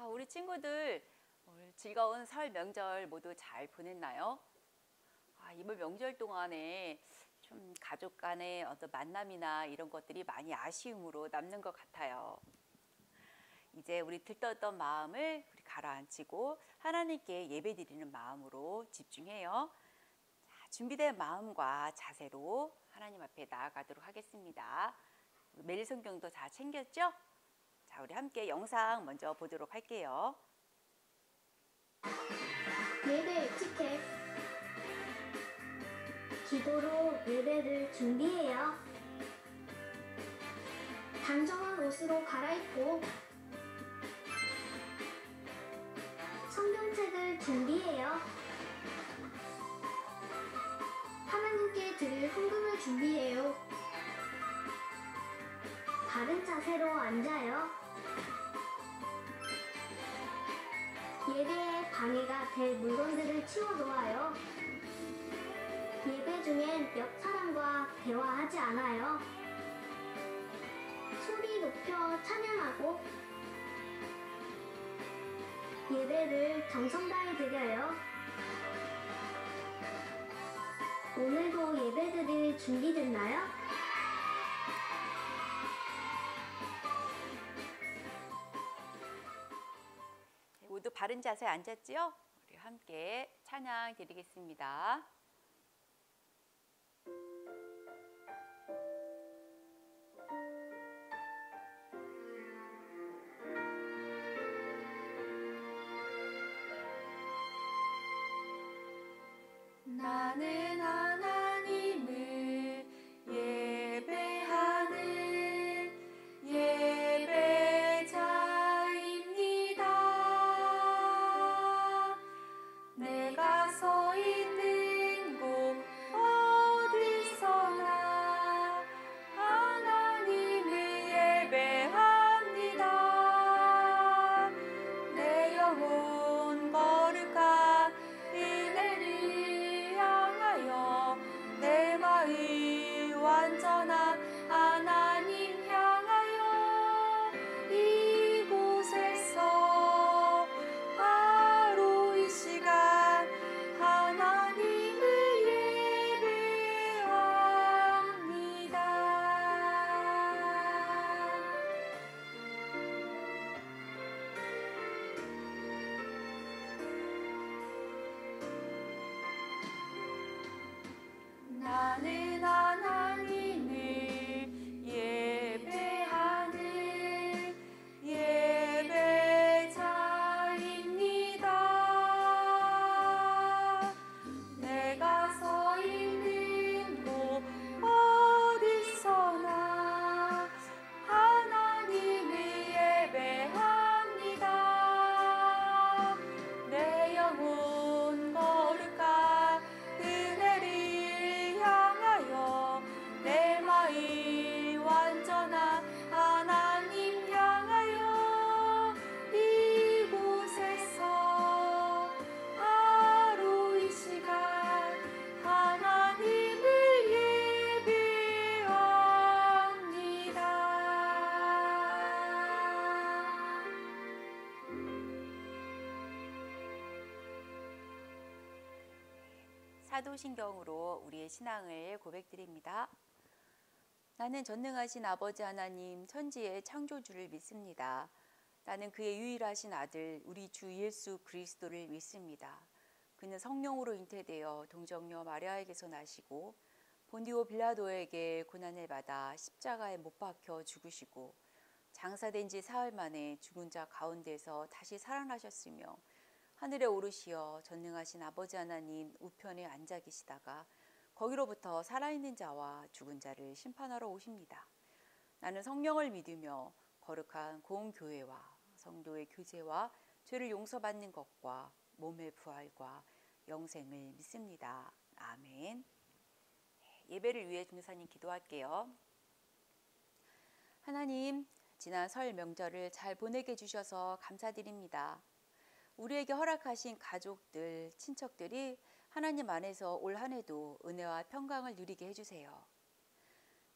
우리 친구들 오늘 즐거운 설 명절 모두 잘 보냈나요? 이번 명절 동안에 좀 가족 간의 어떤 만남이나 이런 것들이 많이 아쉬움으로 남는 것 같아요. 이제 우리 들떴던 마음을 우리 가라앉히고 하나님께 예배드리는 마음으로 집중해요. 준비된 마음과 자세로 하나님 앞에 나아가도록 하겠습니다. 매일 성경도 다 챙겼죠? 자, 우리 함께 영상 먼저 보도록 할게요. 예배 에티켓. 기도로 예배를 준비해요. 단정한 옷으로 갈아입고 성경책을 준비해요. 하나님께 드릴 헌금을 준비해요. 바른 자세로 앉아요. 예배에 방해가 될 물건들을 치워놓아요. 예배 중엔 옆 사람과 대화하지 않아요. 소리 높여 찬양하고 예배를 정성 다해 드려요. 오늘도 예배드릴 준비됐나요? 모두 바른 자세에 앉았지요? 우리 함께 찬양 드리겠습니다. 나는 하나님을 예배하는 예배자입니다. 내가 서 있는 곳 어디서나 하나님을 예배합니다. 내 영혼 거룩한 은혜를 향하여 내 마음 완전한 하나님 향하여 이곳에서 바로 이 시간 하나님을 예배합니다. 나는 하나님을 예배하는 예배자입니다. 내가 서 있는 곳 어디서나 하나님을 예배합니다. 내 영혼 거룩한 은혜를 향하여 내 마음 완전한 하나님 향하여 이곳에서 바로 이 시간 하나님을 예배합니다. 사도신경으로 우리의 신앙을 고백드립니다. 나는 전능하신 아버지 하나님 천지의 창조주를 믿습니다. 나는 그의 유일하신 아들 우리 주 예수 그리스도를 믿습니다. 그는 성령으로 잉태되어 동정녀 마리아에게서 나시고 본디오 빌라도에게 고난을 받아 십자가에 못 박혀 죽으시고 장사된 지 사흘 만에 죽은 자 가운데서 다시 살아나셨으며 하늘에 오르시어 전능하신 아버지 하나님 우편에 앉아 계시다가 거기로부터 살아있는 자와 죽은 자를 심판하러 오십니다. 나는 성령을 믿으며 거룩한 공교회와 성도의 교제와 죄를 용서받는 것과 몸의 부활과 영생을 믿습니다. 아멘. 예배를 위해 중사님 기도할게요. 하나님, 지난 설 명절을 잘 보내게 해주셔서 감사드립니다. 우리에게 허락하신 가족들, 친척들이 하나님 안에서 올 한 해도 은혜와 평강을 누리게 해주세요.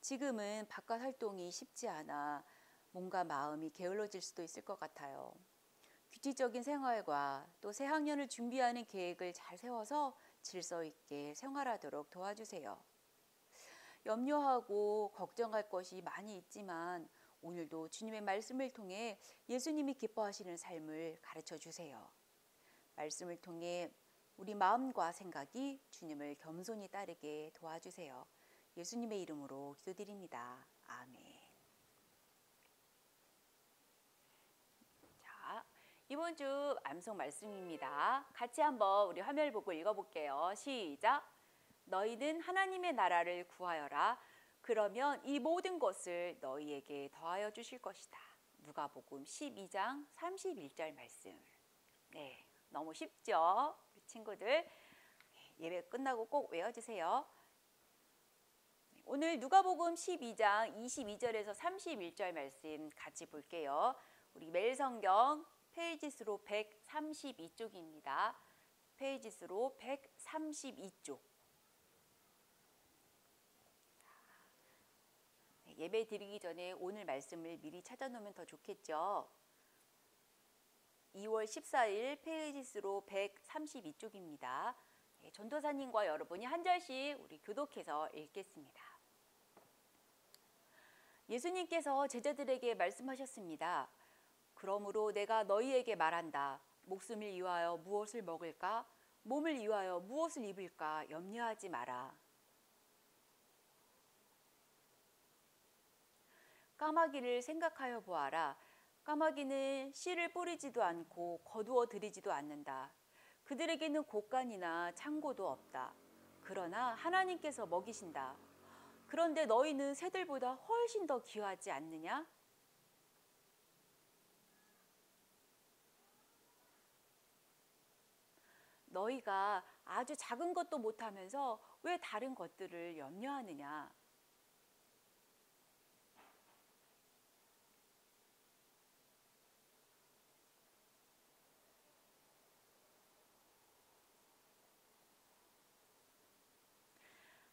지금은 바깥 활동이 쉽지 않아 몸과 마음이 게을러질 수도 있을 것 같아요. 규칙적인 생활과 또 새학년을 준비하는 계획을 잘 세워서 질서 있게 생활하도록 도와주세요. 염려하고 걱정할 것이 많이 있지만 오늘도 주님의 말씀을 통해 예수님이 기뻐하시는 삶을 가르쳐 주세요. 말씀을 통해 우리 마음과 생각이 주님을 겸손히 따르게 도와주세요. 예수님의 이름으로 기도드립니다. 아멘. 자, 이번 주 암송 말씀입니다. 같이 한번 우리 화면을 보고 읽어볼게요. 시작. 너희는 하나님의 나라를 구하여라. 그러면 이 모든 것을 너희에게 더하여 주실 것이다. 누가복음 12장 31절 말씀. 네, 너무 쉽죠? 우리 친구들 예배 끝나고 꼭 외워주세요. 오늘 누가복음 12장 22절에서 31절 말씀 같이 볼게요. 우리 매일성경 페이지 수로 132쪽입니다. 페이지 수로 132쪽. 예배 드리기 전에 오늘 말씀을 미리 찾아놓으면 더 좋겠죠. 2월 14일 페이지 수로 132쪽입니다. 전도사님과 여러분이 한 절씩 우리 교독해서 읽겠습니다. 예수님께서 제자들에게 말씀하셨습니다. 그러므로 내가 너희에게 말한다. 목숨을 위하여 무엇을 먹을까? 몸을 위하여 무엇을 입을까? 염려하지 마라. 까마귀를 생각하여 보아라. 까마귀는 씨를 뿌리지도 않고 거두어 들이지도 않는다. 그들에게는 곡간이나 창고도 없다. 그러나 하나님께서 먹이신다. 그런데 너희는 새들보다 훨씬 더 귀하지 않느냐? 너희가 아주 작은 것도 못하면서 왜 다른 것들을 염려하느냐?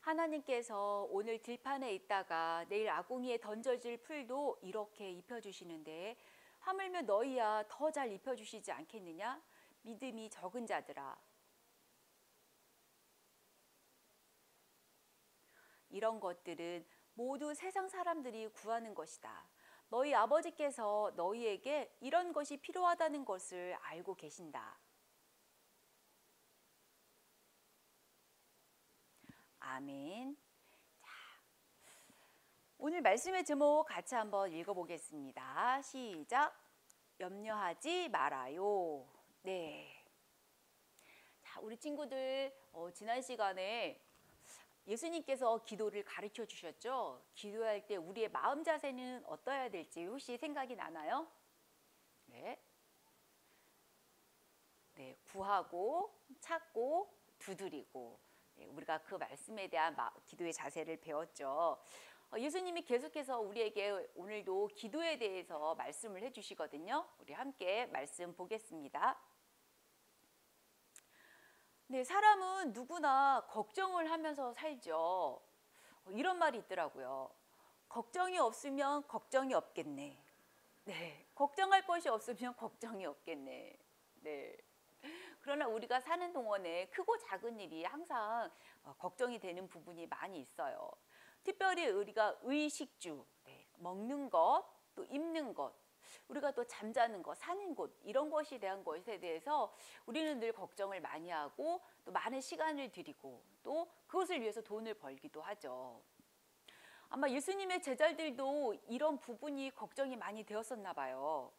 하나님께서 오늘 들판에 있다가 내일 아궁이에 던져질 풀도 이렇게 입혀주시는데 하물며 너희야 더 잘 입혀주시지 않겠느냐? 믿음이 적은 자들아. 이런 것들은 모두 세상 사람들이 구하는 것이다. 너희 아버지께서 너희에게 이런 것이 필요하다는 것을 알고 계신다. 아멘. 자, 오늘 말씀의 제목 같이 한번 읽어보겠습니다. 시작. 염려하지 말아요. 네. 자, 우리 친구들 지난 시간에 예수님께서 기도를 가르쳐 주셨죠? 기도할 때 우리의 마음 자세는 어떠해야 될지 혹시 생각이 나나요? 네. 네, 구하고 찾고 두드리고. 우리가 그 말씀에 대한 기도의 자세를 배웠죠. 예수님이 계속해서 우리에게 오늘도 기도에 대해서 말씀을 해주시거든요. 우리 함께 말씀 보겠습니다. 네, 사람은 누구나 걱정을 하면서 살죠. 이런 말이 있더라고요. 걱정이 없으면 걱정이 없겠네. 네, 걱정할 것이 없으면 걱정이 없겠네. 네. 그러나 우리가 사는 동안에 크고 작은 일이 항상 걱정이 되는 부분이 많이 있어요. 특별히 우리가 의식주, 먹는 것, 또 입는 것, 우리가 또 잠자는 것, 사는 곳 이런 것에 대한 것에 대해서 우리는 늘 걱정을 많이 하고 또 많은 시간을 들이고 또 그것을 위해서 돈을 벌기도 하죠. 아마 예수님의 제자들도 이런 부분이 걱정이 많이 되었었나 봐요.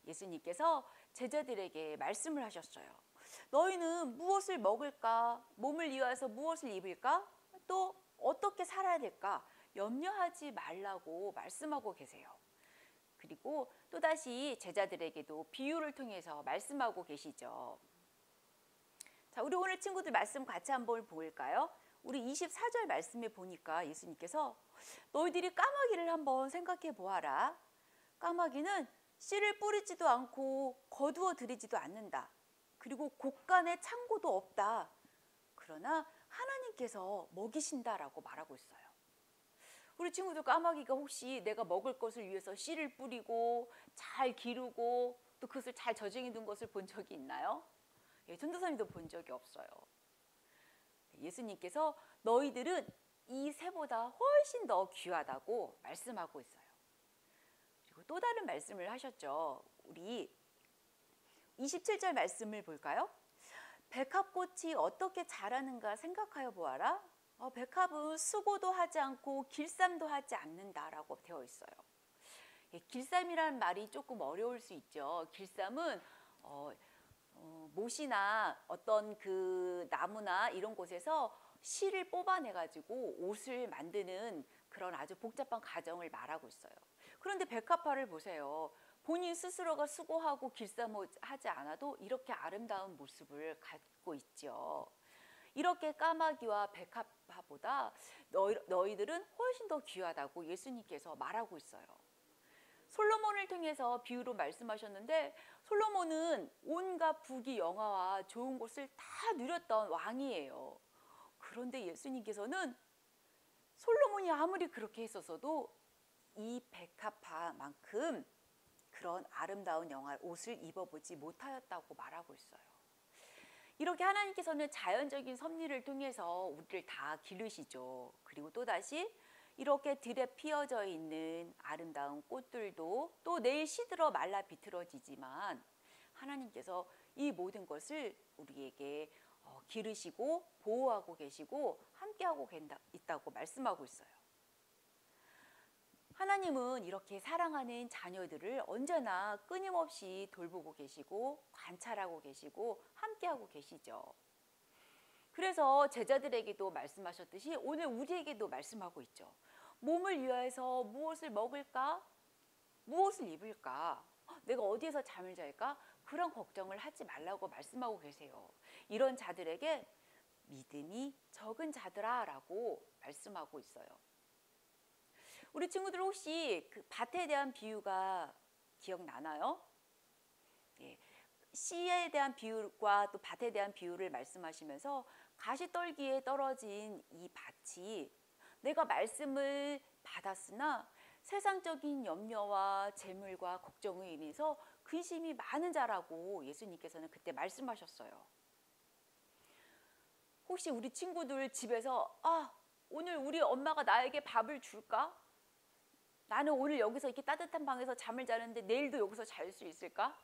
예수님께서 제자들에게 말씀을 하셨어요. 너희는 무엇을 먹을까? 몸을 위해서 무엇을 입을까? 또 어떻게 살아야 될까? 염려하지 말라고 말씀하고 계세요. 그리고 또다시 제자들에게도 비유를 통해서 말씀하고 계시죠. 자, 우리 오늘 친구들 말씀 같이 한번 볼까요? 우리 24절 말씀에 보니까 예수님께서 너희들이 까마귀를 한번 생각해 보아라. 까마귀는 씨를 뿌리지도 않고 거두어 들이지도 않는다. 그리고 곳간에 창고도 없다. 그러나 하나님께서 먹이신다라고 말하고 있어요. 우리 친구들 까마귀가 혹시 내가 먹을 것을 위해서 씨를 뿌리고 잘 기르고 또 또 그것을 잘 저장해 둔 것을 본 적이 있나요? 예, 전도사님도 본 적이 없어요. 예수님께서 너희들은 이 새보다 훨씬 더 귀하다고 말씀하고 있어요. 그리고 또 다른 말씀을 하셨죠. 우리 27절 말씀을 볼까요? 백합꽃이 어떻게 자라는가 생각하여 보아라. 백합은 수고도 하지 않고 길쌈도 하지 않는다라고 되어 있어요. 예, 길쌈이라는 말이 조금 어려울 수 있죠. 길쌈은 못이나 어떤 그 나무나 이런 곳에서 실을 뽑아내가지고 옷을 만드는 그런 아주 복잡한 과정을 말하고 있어요. 그런데 백합화를 보세요. 본인 스스로가 수고하고 길쌈하지 않아도 이렇게 아름다운 모습을 갖고 있죠. 이렇게 까마귀와 백합화보다 너희들은 훨씬 더 귀하다고 예수님께서 말하고 있어요. 솔로몬을 통해서 비유로 말씀하셨는데 솔로몬은 온갖 부귀 영화와 좋은 것을 다 누렸던 왕이에요. 그런데 예수님께서는 솔로몬이 아무리 그렇게 했었어도 이 백합화만큼 그런 아름다운 옷을 입어보지 못하였다고 말하고 있어요. 이렇게 하나님께서는 자연적인 섭리를 통해서 우리를 다 기르시죠. 그리고 또다시 이렇게 들에 피어져 있는 아름다운 꽃들도 또 내일 시들어 말라 비틀어지지만 하나님께서 이 모든 것을 우리에게 기르시고 보호하고 계시고 함께하고 있다고 말씀하고 있어요. 하나님은 이렇게 사랑하는 자녀들을 언제나 끊임없이 돌보고 계시고 관찰하고 계시고 함께하고 계시죠. 그래서 제자들에게도 말씀하셨듯이 오늘 우리에게도 말씀하고 있죠. 몸을 위하여서 무엇을 먹을까? 무엇을 입을까? 내가 어디에서 잠을 잘까? 그런 걱정을 하지 말라고 말씀하고 계세요. 이런 자들에게 믿음이 적은 자들아 라고 말씀하고 있어요. 우리 친구들 혹시 그 밭에 대한 비유가 기억나나요? 예, 씨에 대한 비유과 또 밭에 대한 비유를 말씀하시면서 가시떨기에 떨어진 이 밭이 내가 말씀을 받았으나 세상적인 염려와 재물과 걱정에 인해서 근심이 많은 자라고 예수님께서는 그때 말씀하셨어요. 혹시 우리 친구들 집에서 오늘 우리 엄마가 나에게 밥을 줄까? 나는 오늘 여기서 이렇게 따뜻한 방에서 잠을 자는데 내일도 여기서 잘 수 있을까?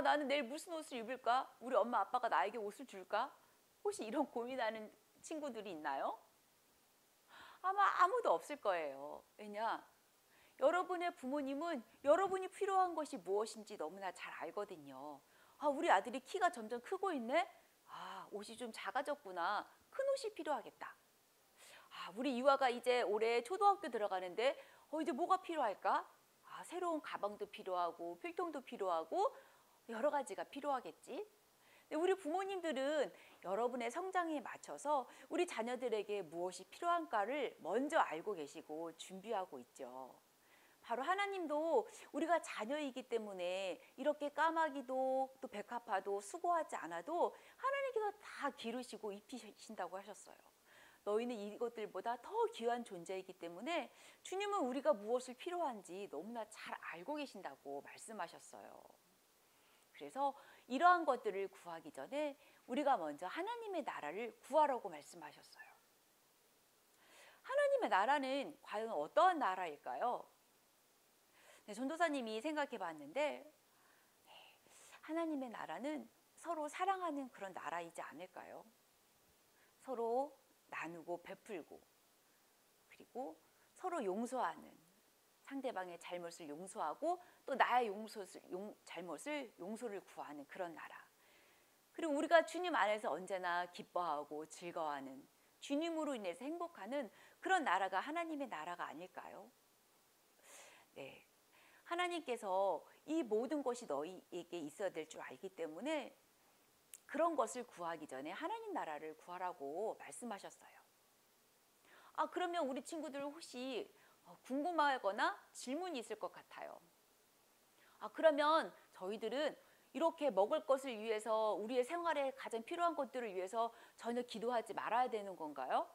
나는 내일 무슨 옷을 입을까? 우리 엄마 아빠가 나에게 옷을 줄까? 혹시 이런 고민하는 친구들이 있나요? 아마 아무도 없을 거예요. 왜냐? 여러분의 부모님은 여러분이 필요한 것이 무엇인지 너무나 잘 알거든요. 우리 아들이 키가 점점 크고 있네? 옷이 좀 작아졌구나. 큰 옷이 필요하겠다. 우리 유아가 이제 올해 초등학교 들어가는데 이제 뭐가 필요할까? 새로운 가방도 필요하고 필통도 필요하고 여러 가지가 필요하겠지. 우리 부모님들은 여러분의 성장에 맞춰서 우리 자녀들에게 무엇이 필요한가를 먼저 알고 계시고 준비하고 있죠. 바로 하나님도 우리가 자녀이기 때문에 이렇게 까마귀도 또 백합화도 수고하지 않아도 하나님께서 다 기르시고 입히신다고 하셨어요. 너희는 이것들보다 더 귀한 존재이기 때문에 주님은 우리가 무엇을 필요한지 너무나 잘 알고 계신다고 말씀하셨어요. 그래서 이러한 것들을 구하기 전에 우리가 먼저 하나님의 나라를 구하라고 말씀하셨어요. 하나님의 나라는 과연 어떠한 나라일까요? 전도사님이 생각해 봤는데 하나님의 나라는 서로 사랑하는 그런 나라이지 않을까요? 서로 나누고 베풀고 그리고 서로 용서하는 상대방의 잘못을 용서하고 또 나의 잘못을 용서를 구하는 그런 나라. 그리고 우리가 주님 안에서 언제나 기뻐하고 즐거워하는 주님으로 인해서 행복하는 그런 나라가 하나님의 나라가 아닐까요? 네, 하나님께서 이 모든 것이 너희에게 있어야 될 줄 알기 때문에 그런 것을 구하기 전에 하나님 나라를 구하라고 말씀하셨어요. 그러면 우리 친구들 혹시 궁금하거나 질문이 있을 것 같아요. 그러면 저희들은 이렇게 먹을 것을 위해서 우리의 생활에 가장 필요한 것들을 위해서 전혀 기도하지 말아야 되는 건가요?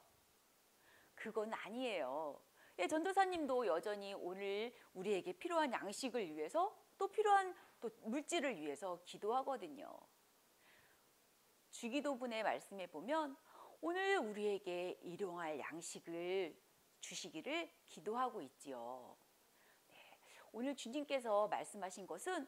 그건 아니에요. 전도사님도 여전히 오늘 우리에게 필요한 양식을 위해서 또 필요한 또 물질을 위해서 기도하거든요. 주기도문의 말씀에 보면 오늘 우리에게 일용할 양식을 주시기를 기도하고 있지요. 네, 오늘 주님께서 말씀하신 것은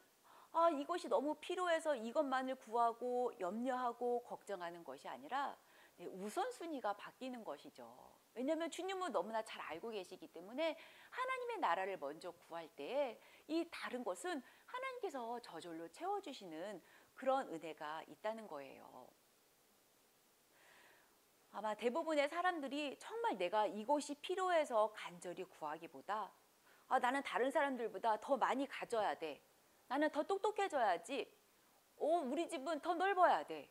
이것이 너무 필요해서 이것만을 구하고 염려하고 걱정하는 것이 아니라 우선순위가 바뀌는 것이죠. 왜냐하면 주님은 너무나 잘 알고 계시기 때문에 하나님의 나라를 먼저 구할 때에 이 다른 것은 하나님께서 저절로 채워주시는 그런 은혜가 있다는 거예요. 아마 대부분의 사람들이 정말 내가 이것이 필요해서 간절히 구하기보다 나는 다른 사람들보다 더 많이 가져야 돼. 나는 더 똑똑해져야지. 우리 집은 더 넓어야 돼.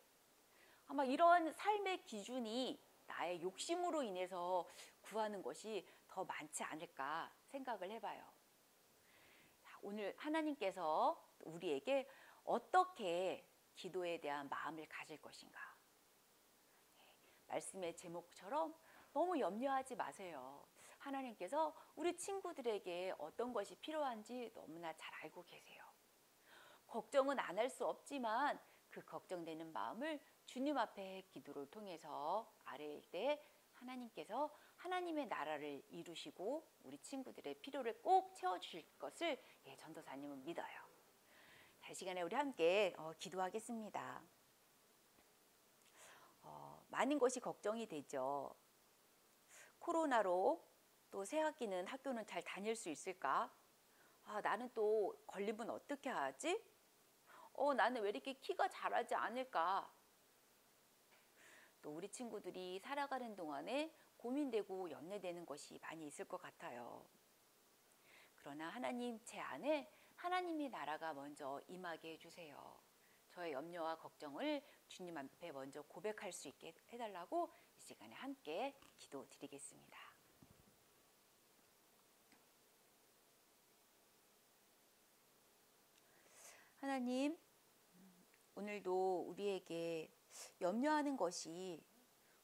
아마 이런 삶의 기준이 나의 욕심으로 인해서 구하는 것이 더 많지 않을까 생각을 해봐요. 오늘 하나님께서 우리에게 어떻게 기도에 대한 마음을 가질 것인가. 말씀의 제목처럼 너무 염려하지 마세요. 하나님께서 우리 친구들에게 어떤 것이 필요한지 너무나 잘 알고 계세요. 걱정은 안 할 수 없지만 그 걱정되는 마음을 주님 앞에 기도를 통해서 아뢰일 때 하나님께서 하나님의 나라를 이루시고 우리 친구들의 필요를 꼭 채워주실 것을 전도사님은 믿어요. 자, 이 시간에 우리 함께 기도하겠습니다. 많은 것이 걱정이 되죠. 코로나로 또 새학기는 학교는 잘 다닐 수 있을까? 나는 또 걸리면 어떻게 하지? 나는 왜 이렇게 키가 자라지 않을까? 또 우리 친구들이 살아가는 동안에 고민되고 염려되는 것이 많이 있을 것 같아요. 그러나 하나님 제 안에 하나님의 나라가 먼저 임하게 해주세요. 저의 염려와 걱정을 주님 앞에 먼저 고백할 수 있게 해달라고 이 시간에 함께 기도드리겠습니다. 하나님, 오늘도 우리에게 염려하는 것이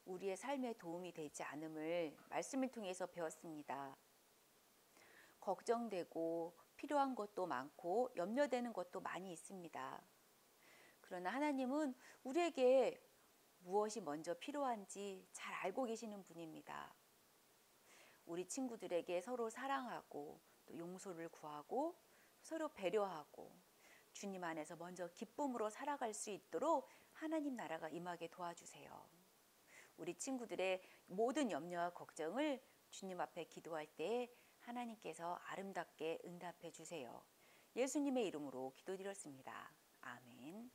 우리의 삶에 도움이 되지 않음을 말씀을 통해서 배웠습니다. 걱정되고 필요한 것도 많고 염려되는 것도 많이 있습니다. 그러나 하나님은 우리에게 무엇이 먼저 필요한지 잘 알고 계시는 분입니다. 우리 친구들에게 서로 사랑하고 또 용서를 구하고 서로 배려하고 주님 안에서 먼저 기쁨으로 살아갈 수 있도록 하나님 나라가 임하게 도와주세요. 우리 친구들의 모든 염려와 걱정을 주님 앞에 기도할 때 하나님께서 아름답게 응답해 주세요. 예수님의 이름으로 기도드렸습니다. 아멘.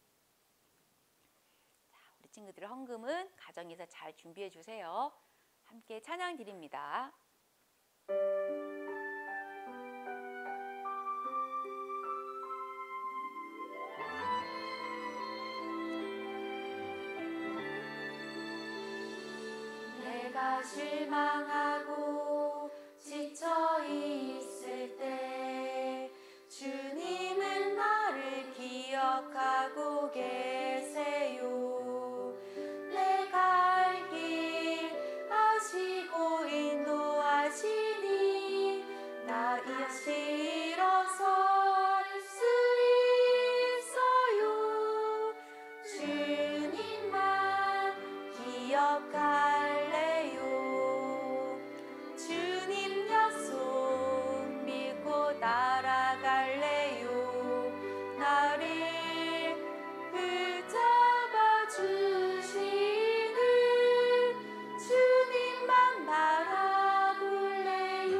자, 우리 친구들의 헌금은 가정에서 잘 준비해 주세요. 함께 찬양 드립니다. 내가 실망하고 지쳐 있을 때 주님은 나를 기억하고 계세요. 내가 갈 길 아시고 인도하시니 나 이어서 일어설 수 있어요. 주님만 기억할래요. 주님 약속 믿고 따라갈래요. 나를 붙잡아 주시는 주님만 바라볼래요.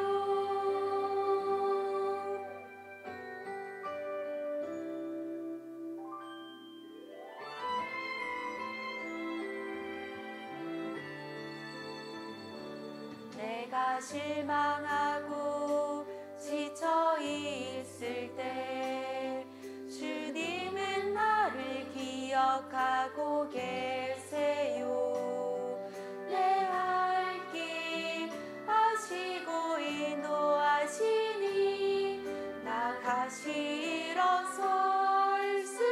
내가 실망하고 지쳐 있을 때 주님은 나를 기억하고 계세요. 내 할 길 아시고 인도하시니 나 다시 일어설 수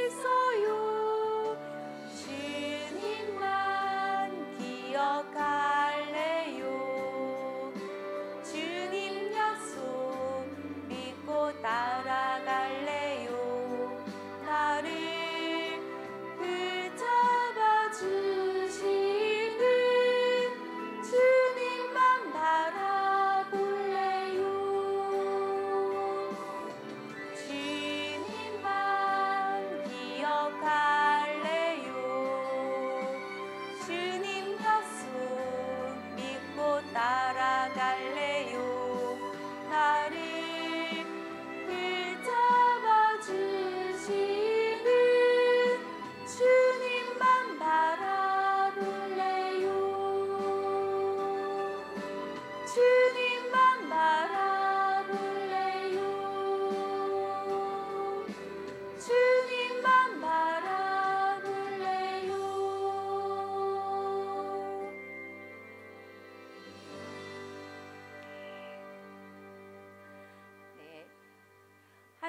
있어요. 주님만 기억할래요. 주님 약속 믿고 따라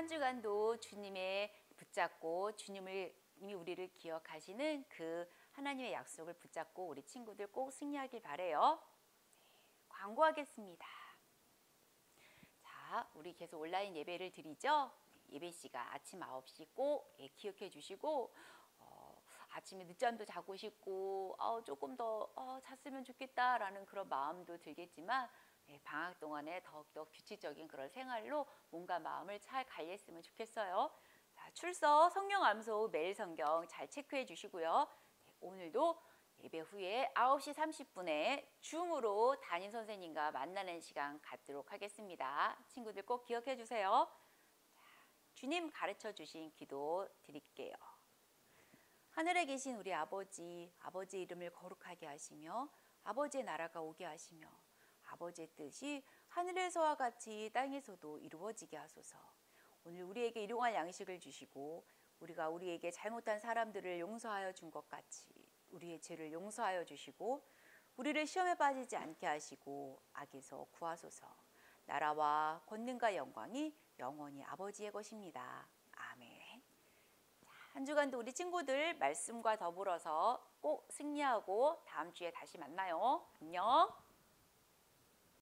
한 주간도 주님의 붙잡고 주님이 우리를 기억하시는 그 하나님의 약속을 붙잡고 우리 친구들 꼭 승리하길 바래요. 광고하겠습니다. 자, 우리 계속 온라인 예배를 드리죠. 예배 시간 아침 9시 꼭 기억해 주시고 아침에 늦잠도 자고 싶고 조금 더 잤으면 좋겠다라는 그런 마음도 들겠지만 방학 동안에 더욱더 규칙적인 그런 생활로 몸과 마음을 잘 관리했으면 좋겠어요. 자, 출석, 성경 암소, 매일 성경 잘 체크해 주시고요. 오늘도 예배 후에 9시 30분에 줌으로 담임 선생님과 만나는 시간 갖도록 하겠습니다. 친구들 꼭 기억해 주세요. 자, 주님 가르쳐 주신 기도 드릴게요. 하늘에 계신 우리 아버지, 아버지의 이름을 거룩하게 하시며 아버지의 나라가 오게 하시며 아버지의 뜻이 하늘에서와 같이 땅에서도 이루어지게 하소서. 오늘 우리에게 일용할 양식을 주시고 우리가 우리에게 잘못한 사람들을 용서하여 준 것 같이 우리의 죄를 용서하여 주시고 우리를 시험에 빠지지 않게 하시고 악에서 구하소서. 나라와 권능과 영광이 영원히 아버지의 것입니다. 아멘. 한 주간도 우리 친구들 말씀과 더불어서 꼭 승리하고 다음 주에 다시 만나요. 안녕.